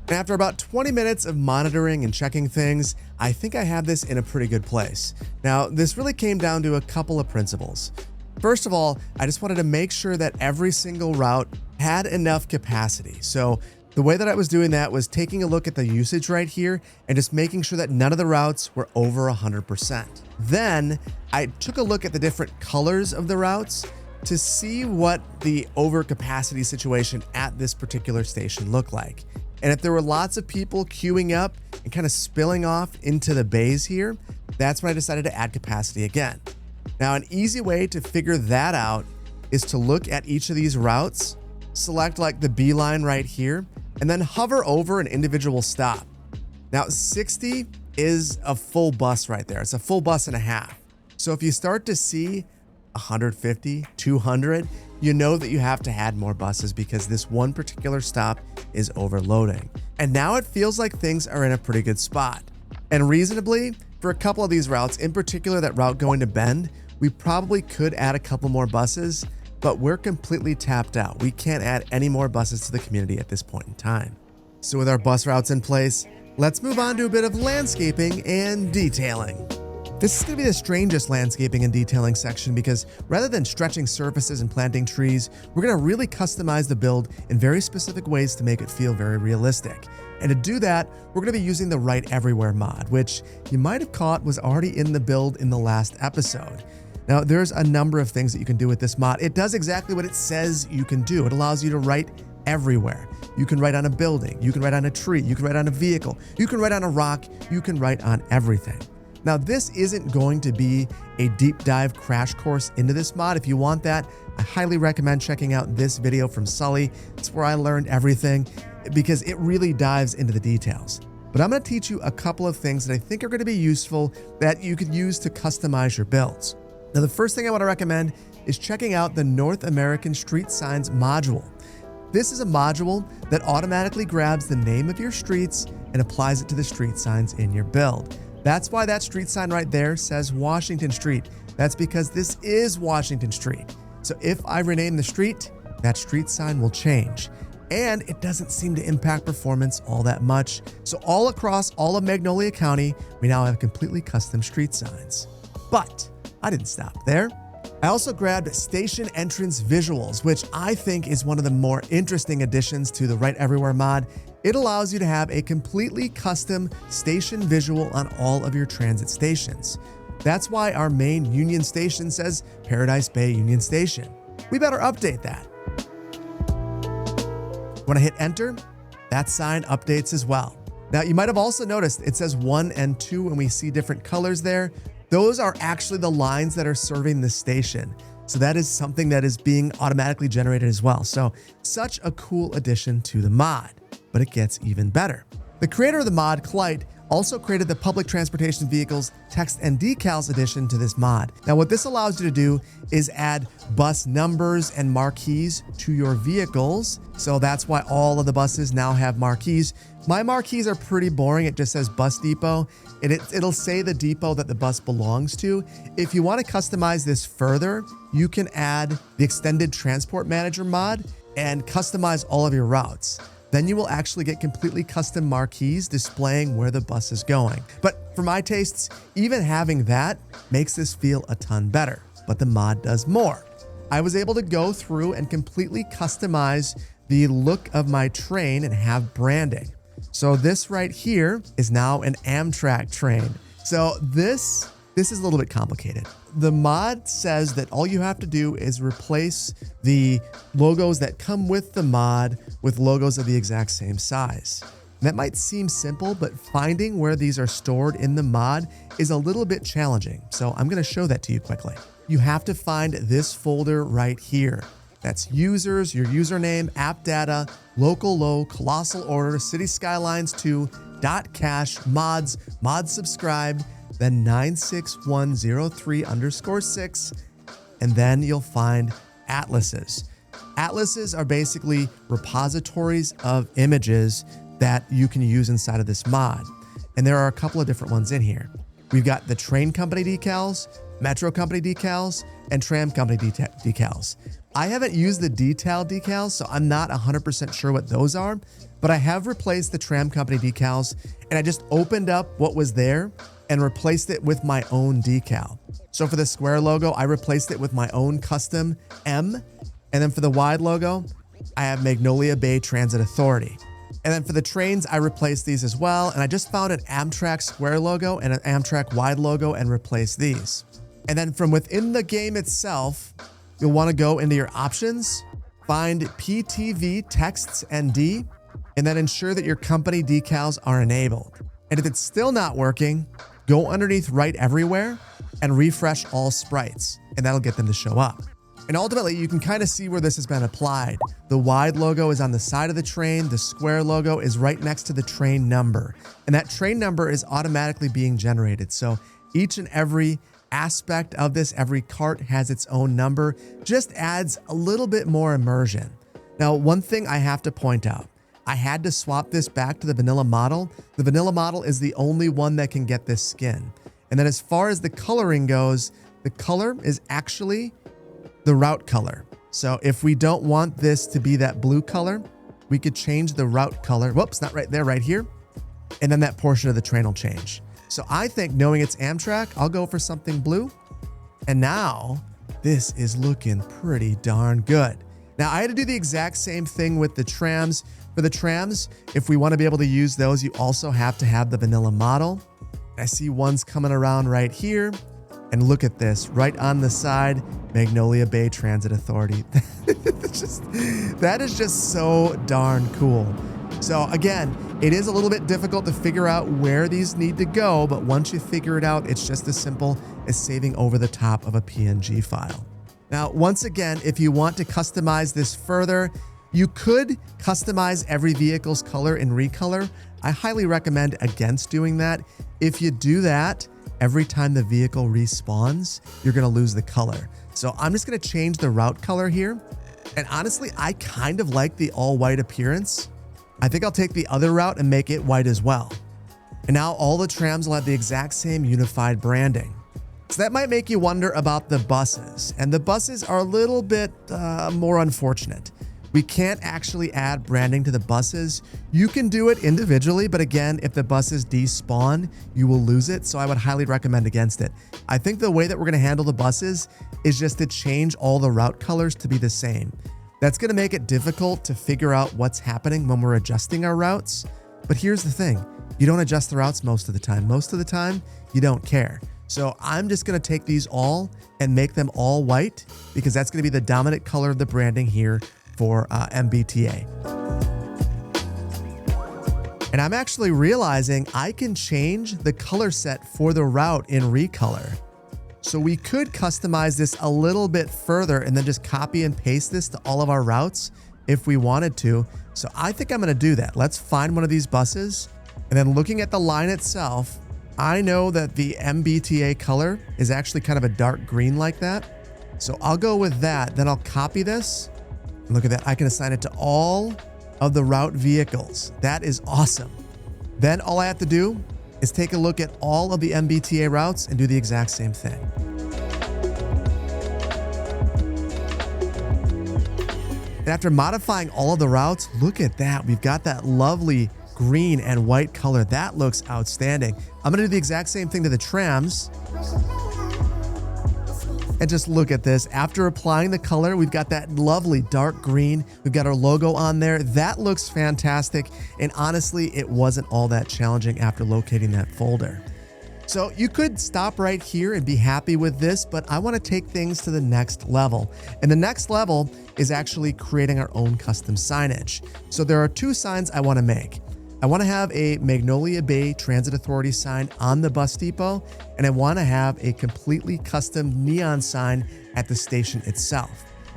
And after about 20 minutes of monitoring and checking things, I think I have this in a pretty good place. Now, this really came down to a couple of principles. First of all, I just wanted to make sure that every single route had enough capacity. So the way that I was doing that was taking a look at the usage right here and just making sure that none of the routes were over 100%. Then I took a look at the different colors of the routes to see what the overcapacity situation at this particular station looked like. And if there were lots of people queuing up and kind of spilling off into the bays here, that's when I decided to add capacity again. Now, an easy way to figure that out is to look at each of these routes, select like the B line right here, and then hover over an individual stop. Now, 60 is a full bus right there. It's a full bus and a half. So if you start to see 150, 200, you know that you have to add more buses because this one particular stop is overloading. And now it feels like things are in a pretty good spot. And reasonably, for a couple of these routes, in particular that route going to Bend, we probably could add a couple more buses, but we're completely tapped out. We can't add any more buses to the community at this point in time. So with our bus routes in place, let's move on to a bit of landscaping and detailing. This is going to be the strangest landscaping and detailing section because rather than stretching surfaces and planting trees, we're going to really customize the build in very specific ways to make it feel very realistic. And to do that, we're going to be using the Right Everywhere mod, which you might have caught was already in the build in the last episode. Now, there's a number of things that you can do with this mod. It does exactly what it says you can do. It allows you to write everywhere. You can write on a building, you can write on a tree, you can write on a vehicle, you can write on a rock, you can write on everything. Now, this isn't going to be a deep dive crash course into this mod. If you want that, I highly recommend checking out this video from SULLY. It's where I learned everything because it really dives into the details. But I'm going to teach you a couple of things that I think are going to be useful that you could use to customize your builds. Now, the first thing I want to recommend is checking out the North American Street Signs module. This is a module that automatically grabs the name of your streets and applies it to the street signs in your build. That's why that street sign right there says Washington Street. That's because this is Washington Street. So if I rename the street, that street sign will change. And it doesn't seem to impact performance all that much. So all across all of Magnolia County, we now have completely custom street signs. But I didn't stop there. I also grabbed station entrance visuals, which I think is one of the more interesting additions to the Right Everywhere mod. It allows you to have a completely custom station visual on all of your transit stations. That's why our main Union Station says Paradise Bay Union Station. We better update that. When I hit enter, that sign updates as well. Now, you might have also noticed it says 1 and 2 and we see different colors there. Those are actually the lines that are serving the station. So that is something that is being automatically generated as well. So such a cool addition to the mod, but it gets even better. The creator of the mod, Clyde, also created the Public Transportation Vehicles Text and Decals addition to this mod. Now, what this allows you to do is add bus numbers and marquees to your vehicles. So that's why all of the buses now have marquees. My marquees are pretty boring. It just says bus depot, and it'll say the depot that the bus belongs to. If you want to customize this further, you can add the Extended Transport Manager mod and customize all of your routes. Then you will actually get completely custom marquees displaying where the bus is going. But for my tastes, even having that makes this feel a ton better. But the mod does more. I was able to go through and completely customize the look of my train and have branding. So this right here is now an Amtrak train. So this is a little bit complicated. The mod says that all you have to do is replace the logos that come with the mod with logos of the exact same size. That might seem simple, but finding where these are stored in the mod is a little bit challenging. So I'm going to show that to you quickly. You have to find this folder right here. That's users, your username, app data, local low, colossal order, city skylines 2, .cache, mods, mod subscribed, then 96103_6, and then you'll find atlases. Atlases are basically repositories of images that you can use inside of this mod. And there are a couple of different ones in here. We've got the train company decals, metro company decals, and tram company decals. I haven't used the detail decals, so I'm not 100% sure what those are, but I have replaced the tram company decals, and I just opened up what was there and replaced it with my own decal. So for the square logo, I replaced it with my own custom M. And then for the wide logo, I have Magnolia Bay Transit Authority. And then for the trains, I replaced these as well. And I just found an Amtrak square logo and an Amtrak wide logo and replaced these. And then from within the game itself, you'll want to go into your options, find PTV texts and D, and then ensure that your company decals are enabled. And if it's still not working, go underneath Right Everywhere and refresh all sprites, and that'll get them to show up. And ultimately, you can kind of see where this has been applied. The wide logo is on the side of the train. The square logo is right next to the train number. And that train number is automatically being generated. So each and every aspect of this, every cart has its own number, just adds a little bit more immersion. Now, one thing I have to point out, I had to swap this back to the vanilla model. The vanilla model is the only one that can get this skin. And then as far as the coloring goes, the color is actually the route color. So if we don't want this to be that blue color, we could change the route color. Whoops, not right there, right here. And then that portion of the train will change. So I think, knowing it's Amtrak, I'll go for something blue. And now this is looking pretty darn good. Now I had to do the exact same thing with the trams. For the trams, if we want to be able to use those, you also have to have the vanilla model. I see ones coming around right here. And look at this, right on the side, Magnolia Bay Transit Authority. That is just so darn cool. So again, it is a little bit difficult to figure out where these need to go, but once you figure it out, it's just as simple as saving over the top of a PNG file. Now, once again, if you want to customize this further, you could customize every vehicle's color in Recolor. I highly recommend against doing that. If you do that, every time the vehicle respawns, you're gonna lose the color. So I'm just gonna change the route color here. And honestly, I kind of like the all white appearance. I think I'll take the other route and make it white as well. And now all the trams will have the exact same unified branding. So that might make you wonder about the buses. And the buses are a little bit more unfortunate. We can't actually add branding to the buses. You can do it individually, but again, if the buses despawn, you will lose it. So I would highly recommend against it. I think the way that we're gonna handle the buses is just to change all the route colors to be the same. That's gonna make it difficult to figure out what's happening when we're adjusting our routes. But here's the thing, you don't adjust the routes most of the time. Most of the time, you don't care. So I'm just gonna take these all and make them all white because that's gonna be the dominant color of the branding here for MBTA. And I'm actually realizing I can change the color set for the route in Recolor. So we could customize this a little bit further and then just copy and paste this to all of our routes if we wanted to. So I think I'm gonna do that. Let's find one of these buses. And then looking at the line itself, I know that the MBTA color is actually kind of a dark green like that. So I'll go with that. Then I'll copy this. Look at that, I can assign it to all of the route vehicles. That is awesome. Then all I have to do is take a look at all of the MBTA routes and do the exact same thing. And after modifying all of the routes, look at that. We've got that lovely green and white color. That looks outstanding. I'm gonna do the exact same thing to the trams. And just look at this. After applying the color, we've got that lovely dark green. We've got our logo on there. That looks fantastic. And honestly, it wasn't all that challenging after locating that folder. So you could stop right here and be happy with this, but I want to take things to the next level. And the next level is actually creating our own custom signage. So there are two signs I want to make. I want to have a Magnolia Bay Transit Authority sign on the bus depot, and I want to have a completely custom neon sign at the station itself.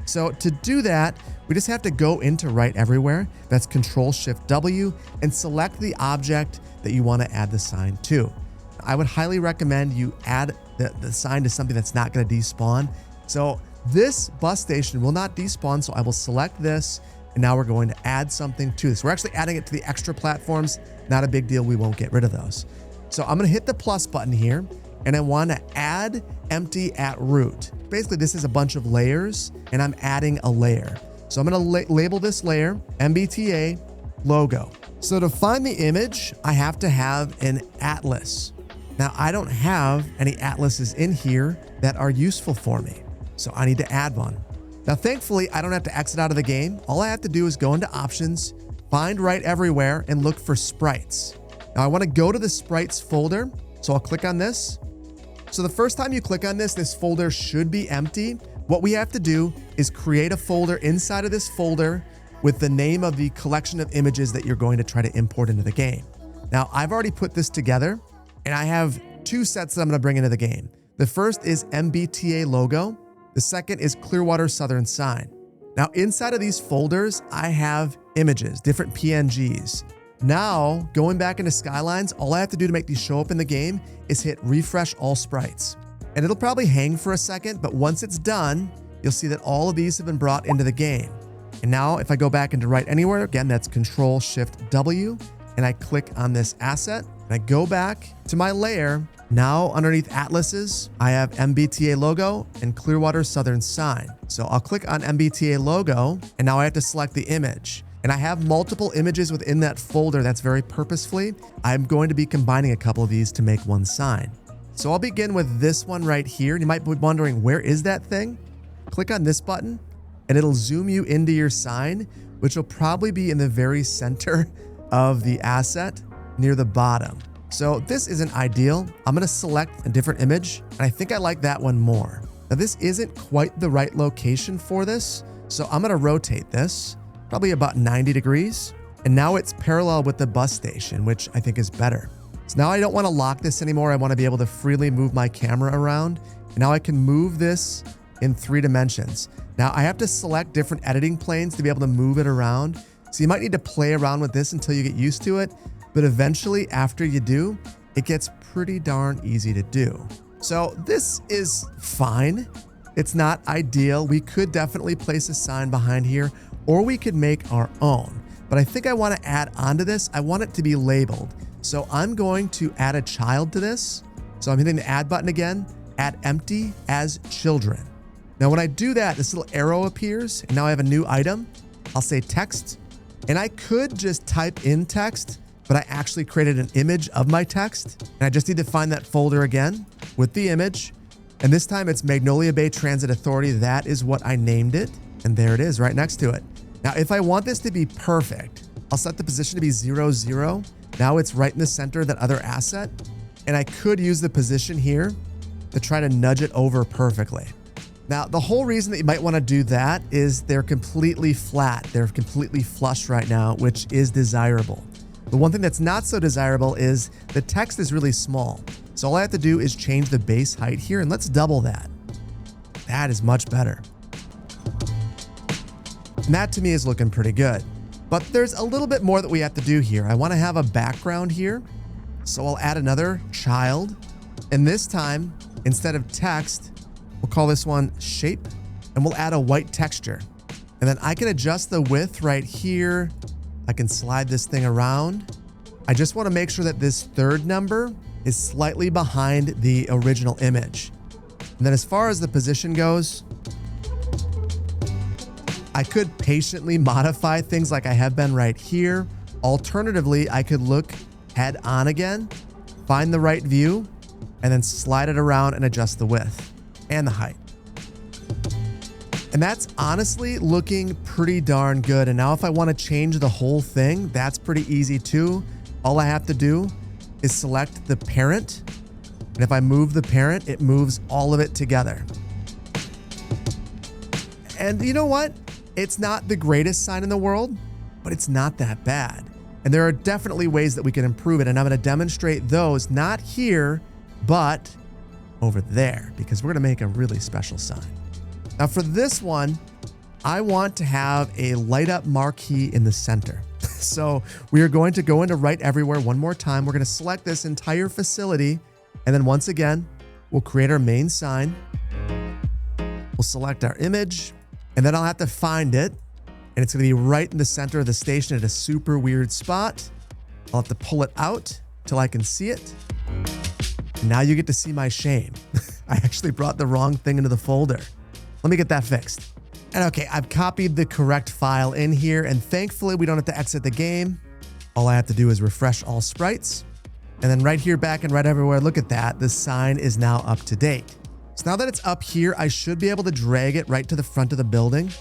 So to do that, we just have to go into Write Everywhere. That's Control-Shift-W and select the object that you want to add the sign to. I would highly recommend you add the sign to something that's not going to despawn. So this bus station will not despawn, so I will select this. And now we're going to add something to this. We're actually adding it to the extra platforms. Not a big deal. We won't get rid of those. So I'm going to hit the plus button here and I want to add empty at root. Basically, this is a bunch of layers and I'm adding a layer. So I'm going to label this layer MBTA logo. So to find the image, I have to have an atlas. Now I don't have any atlases in here that are useful for me. So I need to add one. Now, thankfully, I don't have to exit out of the game. All I have to do is go into options, find Write Everywhere, and look for sprites. Now, I want to go to the sprites folder, so I'll click on this. So the first time you click on this folder should be empty. What we have to do is create a folder inside of this folder with the name of the collection of images that you're going to try to import into the game. Now, I've already put this together, and I have two sets that I'm going to bring into the game. The first is MBTA logo. The second is Clearwater Southern sign. Now inside of these folders, I have images, different PNGs. Now, going back into Skylines, all I have to do to make these show up in the game is hit refresh all sprites. And it'll probably hang for a second, but once it's done, you'll see that all of these have been brought into the game. And now if I go back into Write Anywhere, again, that's Control-Shift-W, and I click on this asset, and I go back to my layer. Now underneath atlases, I have MBTA logo and Clearwater Southern sign. So I'll click on MBTA logo, and now I have to select the image. And I have multiple images within that folder. That's very purposefully. I'm going to be combining a couple of these to make one sign. So I'll begin with this one right here. And you might be wondering, where is that thing? Click on this button and it'll zoom you into your sign, which will probably be in the very center of the asset near the bottom. So this isn't ideal. I'm gonna select a different image, and I think I like that one more. Now this isn't quite the right location for this, so I'm gonna rotate this, probably about 90 degrees. And now it's parallel with the bus station, which I think is better. So now I don't wanna lock this anymore. I wanna be able to freely move my camera around. And now I can move this in 3 dimensions. Now I have to select different editing planes to be able to move it around. So you might need to play around with this until you get used to it. But eventually, after you do, it gets pretty darn easy to do. So this is fine. It's not ideal. We could definitely place a sign behind here, or we could make our own. But I think I want to add onto this. I want it to be labeled. So I'm going to add a child to this. So I'm hitting the add button again, add empty as children. Now when I do that, this little arrow appears, and now I have a new item. I'll say text, and I could just type in text, but I actually created an image of my text, and I just need to find that folder again with the image. And this time it's Magnolia Bay Transit Authority. That is what I named it. And there it is right next to it. Now, if I want this to be perfect, I'll set the position to be 0, 0. Now it's right in the center of that other asset. And I could use the position here to try to nudge it over perfectly. Now, the whole reason that you might want to do that is they're completely flat. They're completely flush right now, which is desirable. The one thing that's not so desirable is the text is really small. So all I have to do is change the base height here, and let's double that. That is much better. And that to me is looking pretty good. But there's a little bit more that we have to do here. I want to have a background here. So I'll add another child. And this time, instead of text, we'll call this one shape, and we'll add a white texture. And then I can adjust the width right here. I can slide this thing around. I just want to make sure that this third number is slightly behind the original image. And then as far as the position goes, I could patiently modify things like I have been right here. Alternatively, I could look head on again, find the right view, and then slide it around and adjust the width and the height. And that's honestly looking pretty darn good. And now if I want to change the whole thing, that's pretty easy too. All I have to do is select the parent. And if I move the parent, it moves all of it together. And you know what? It's not the greatest sign in the world, but it's not that bad. And there are definitely ways that we can improve it. And I'm going to demonstrate those, not here, but over there, because we're going to make a really special sign. Now for this one, I want to have a light up marquee in the center. So we are going to go into Write Everywhere one more time. We're going to select this entire facility. And then once again, we'll create our main sign. We'll select our image, and then I'll have to find it. And it's going to be right in the center of the station at a super weird spot. I'll have to pull it out till I can see it. And now you get to see my shame. I actually brought the wrong thing into the folder. Let me get that fixed. And okay, I've copied the correct file in here, and thankfully we don't have to exit the game. All I have to do is refresh all sprites. And then right here back and right everywhere, look at that. The sign is now up to date. So now that it's up here, I should be able to drag it right to the front of the building.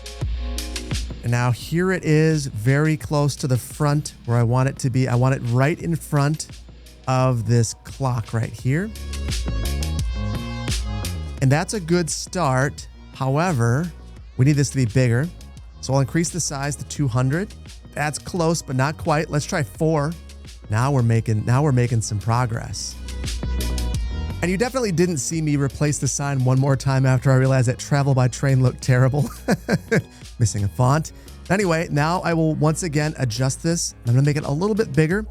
And now here it is, very close to the front where I want it to be. I want it right in front of this clock right here. And that's a good start. However, we need this to be bigger. So I'll increase the size to 200. That's close, but not quite. Let's try 4. Now we're making some progress. And you definitely didn't see me replace the sign one more time after I realized that travel by train looked terrible. Missing a font. Anyway, now I will once again adjust this. I'm gonna make it a little bit bigger.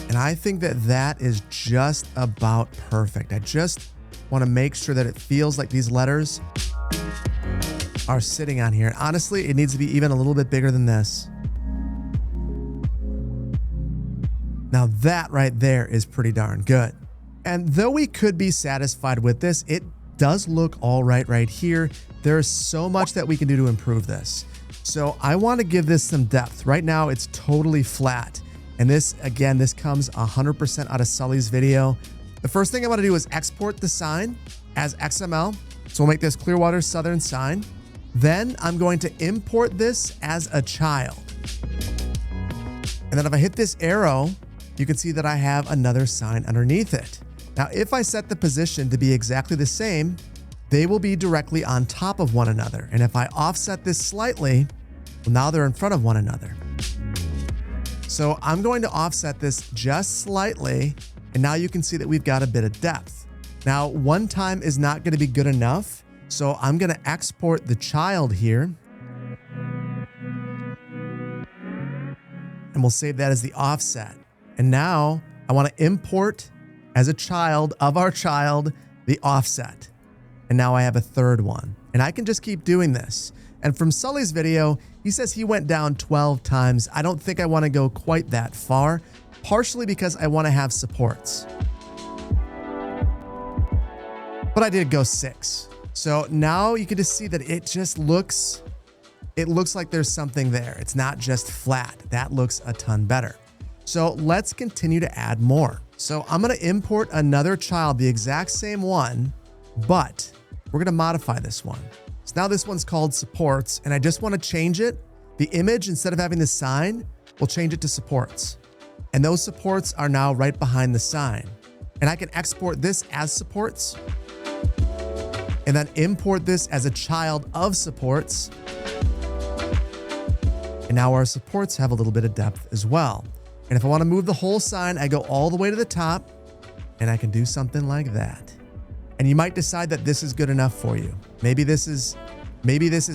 And I think that that is just about perfect. I just wanna make sure that it feels like these letters are sitting on here. And honestly, it needs to be even a little bit bigger than this. Now that right there is pretty darn good. And though we could be satisfied with this, it does look all right here. There's so much that we can do to improve this. So I want to give this some depth. Right now it's totally flat. And this, again, this comes 100% out of Sully's video. The first thing I want to do is export the sign as XML. So we'll make this Clearwater Southern sign. Then I'm going to import this as a child. And then if I hit this arrow, you can see that I have another sign underneath it. Now, if I set the position to be exactly the same, they will be directly on top of one another. And if I offset this slightly, well, now they're in front of one another. So I'm going to offset this just slightly. And now you can see that we've got a bit of depth. Now, one time is not going to be good enough. So I'm going to export the child here. And we'll save that as the offset. And now I want to import as a child of our child the offset. And now I have a third one. And I can just keep doing this. And from Sully's video, he says he went down 12 times. I don't think I want to go quite that far, partially because I want to have supports. But I did go 6. So now you can just see that it looks like there's something there. It's not just flat. That looks a ton better. So let's continue to add more. So I'm going to import another child, the exact same one, but we're going to modify this one. So now this one's called supports, and I just want to change it. The image, instead of having the sign, we'll change it to supports. And those supports are now right behind the sign. And I can export this as supports and then import this as a child of supports. And now our supports have a little bit of depth as well. And if I want to move the whole sign, I go all the way to the top and I can do something like that. And you might decide that this is good enough for you. Maybe this is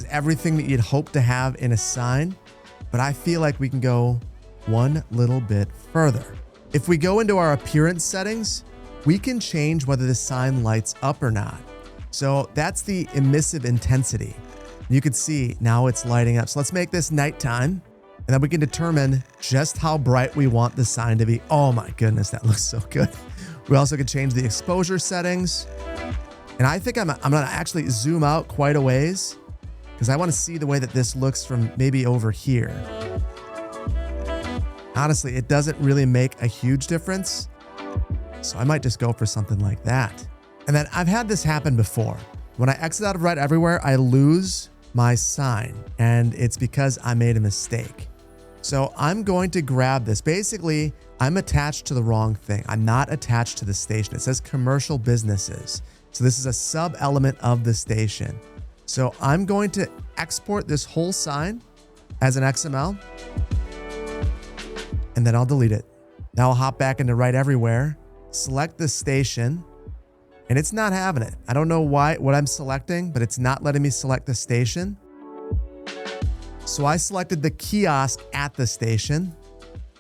everything that you'd hope to have in a sign, but I feel like we can go one little bit further. If we go into our appearance settings, we can change whether the sign lights up or not. So that's the emissive intensity. You can see now it's lighting up. So let's make this nighttime. And then we can determine just how bright we want the sign to be. Oh my goodness, that looks so good. We also can change the exposure settings. And I think I'm gonna actually zoom out quite a ways because I want to see the way that this looks from maybe over here. Honestly, it doesn't really make a huge difference. So I might just go for something like that. And then I've had this happen before. When I exit out of Write Everywhere, I lose my sign, and it's because I made a mistake. So I'm going to grab this. Basically, I'm attached to the wrong thing. I'm not attached to the station. It says commercial businesses. So this is a sub element of the station. So I'm going to export this whole sign as an XML, and then I'll delete it. Now I'll hop back into Write Everywhere, select the station, and it's not having it. I don't know what I'm selecting, but it's not letting me select the station. So I selected the kiosk at the station,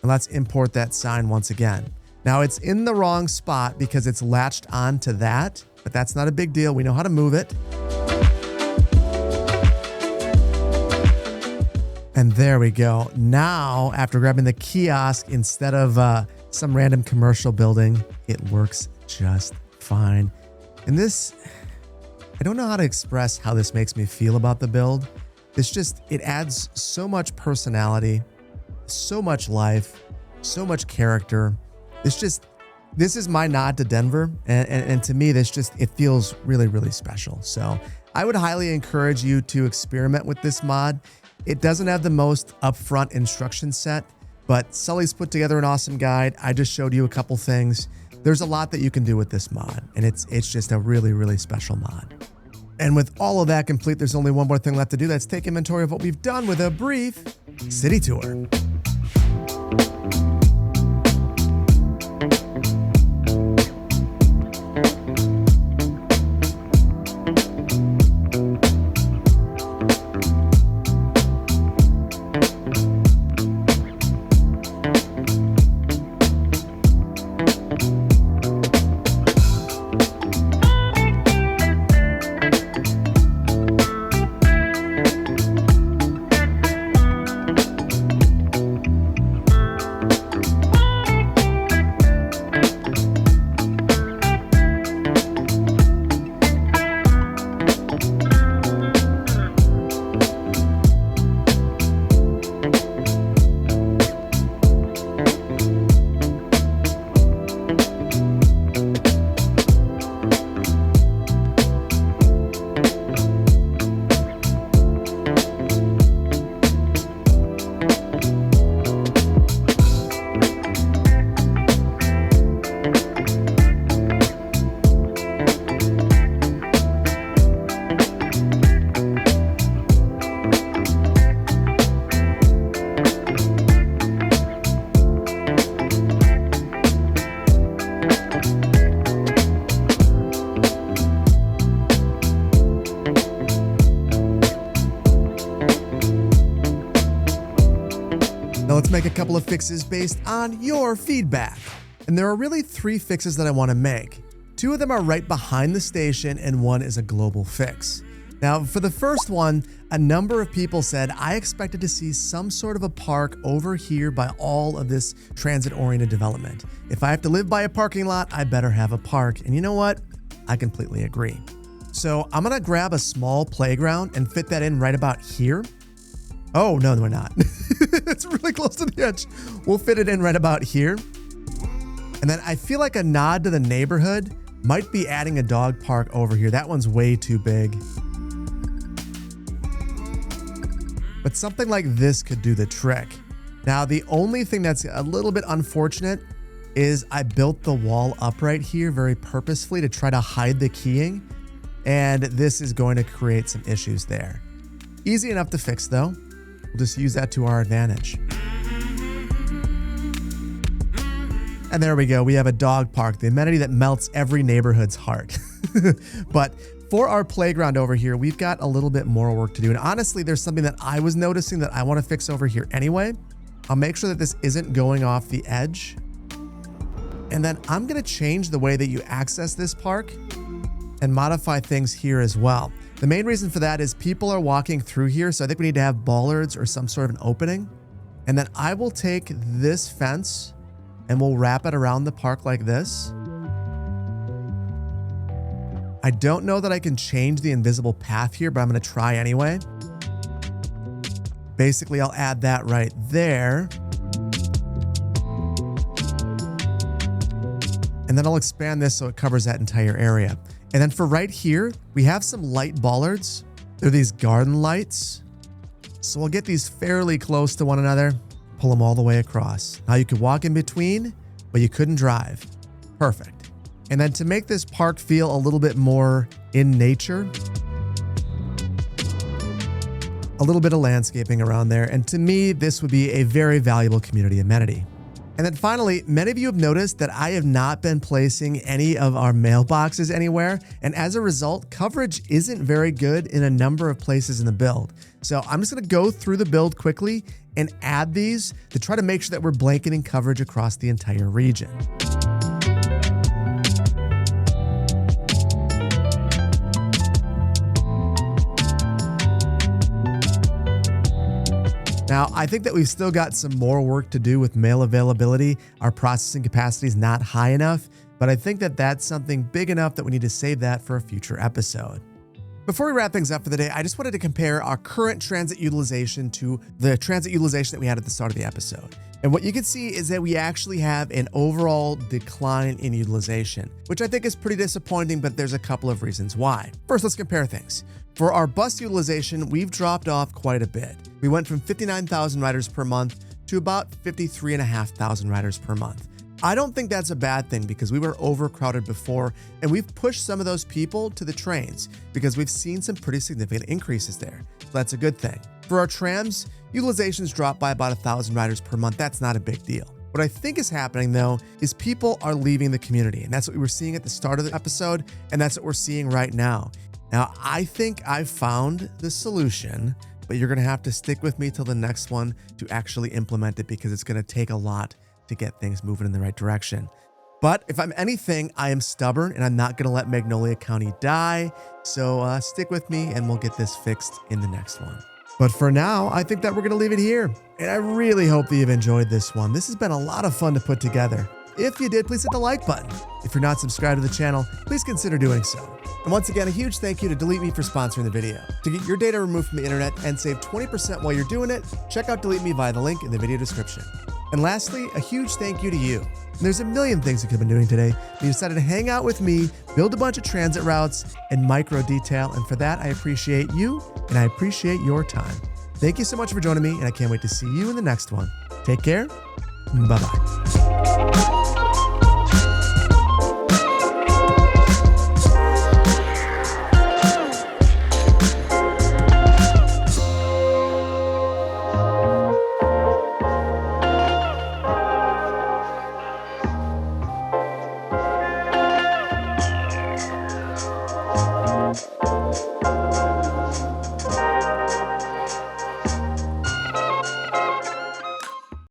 and let's import that sign once again. Now it's in the wrong spot because it's latched onto that, but that's not a big deal. We know how to move it. And there we go. Now, after grabbing the kiosk instead of some random commercial building, it works just fine. And this, I don't know how to express how this makes me feel about the build. It adds so much personality, so much life, so much character. This is my nod to Denver. And to me, it feels really, really special. So I would highly encourage you to experiment with this mod. It doesn't have the most upfront instruction set, but Sully's put together an awesome guide. I just showed you a couple things. There's a lot that you can do with this mod, and it's just a really, really special mod. And with all of that complete, there's only one more thing left to do. That's take inventory of what we've done with a brief city tour. Now let's make a couple of fixes based on your feedback. And there are really 3 fixes that I want to make. 2 of them are right behind the station and 1 is a global fix. Now, for the first one, a number of people said, I expected to see some sort of a park over here by all of this transit-oriented development. If I have to live by a parking lot, I better have a park. And you know what? I completely agree. So I'm gonna grab a small playground and fit that in right about here. Oh, no, we're not. It's really close to the edge. We'll fit it in right about here. And then I feel like a nod to the neighborhood might be adding a dog park over here. That one's way too big. But something like this could do the trick. Now, the only thing that's a little bit unfortunate is I built the wall up right here very purposefully to try to hide the keying. And this is going to create some issues there. Easy enough to fix though. We'll just use that to our advantage. And there we go. We have a dog park, the amenity that melts every neighborhood's heart. But for our playground over here, we've got a little bit more work to do. And honestly, there's something that I was noticing that I want to fix over here anyway. I'll make sure that this isn't going off the edge. And then I'm going to change the way that you access this park and modify things here as well. The main reason for that is people are walking through here. So I think we need to have bollards or some sort of an opening. And then I will take this fence and we'll wrap it around the park like this. I don't know that I can change the invisible path here, but I'm going to try anyway. Basically, I'll add that right there. And then I'll expand this so it covers that entire area. And then for right here, we have some light bollards. They're these garden lights. So we'll get these fairly close to one another, pull them all the way across. Now you could walk in between, but you couldn't drive. Perfect. And then to make this park feel a little bit more in nature, a little bit of landscaping around there. And to me, this would be a very valuable community amenity. And then finally, many of you have noticed that I have not been placing any of our mailboxes anywhere. And as a result, coverage isn't very good in a number of places in the build. So I'm just gonna go through the build quickly and add these to try to make sure that we're blanketing coverage across the entire region. Now, I think that we've still got some more work to do with mail availability. Our processing capacity is not high enough, but I think that that's something big enough that we need to save that for a future episode. Before we wrap things up for the day, I just wanted to compare our current transit utilization to the transit utilization that we had at the start of the episode. And what you can see is that we actually have an overall decline in utilization, which I think is pretty disappointing, but there's a couple of reasons why. First, let's compare things. For our bus utilization, we've dropped off quite a bit. We went from 59,000 riders per month to about 53,500 riders per month. I don't think that's a bad thing because we were overcrowded before and we've pushed some of those people to the trains because we've seen some pretty significant increases there. So that's a good thing. For our trams, utilization's dropped by about 1,000 riders per month. That's not a big deal. What I think is happening though is people are leaving the community, and that's what we were seeing at the start of the episode, and that's what we're seeing right now. Now, I think I've found the solution, but you're gonna have to stick with me till the next one to actually implement it because it's gonna take a lot to get things moving in the right direction. But if I'm anything, I am stubborn and I'm not gonna let Magnolia County die. So stick with me and we'll get this fixed in the next one. But for now, I think that we're gonna leave it here. And I really hope that you've enjoyed this one. This has been a lot of fun to put together. If you did, please hit the like button. If you're not subscribed to the channel, please consider doing so. And once again, a huge thank you to DeleteMe for sponsoring the video. To get your data removed from the internet and save 20% while you're doing it, check out DeleteMe via the link in the video description. And lastly, a huge thank you to you. And there's a million things you could have been doing today, but you decided to hang out with me, build a bunch of transit routes, and micro detail. And for that, I appreciate you and I appreciate your time. Thank you so much for joining me, and I can't wait to see you in the next one. Take care. Bye-bye.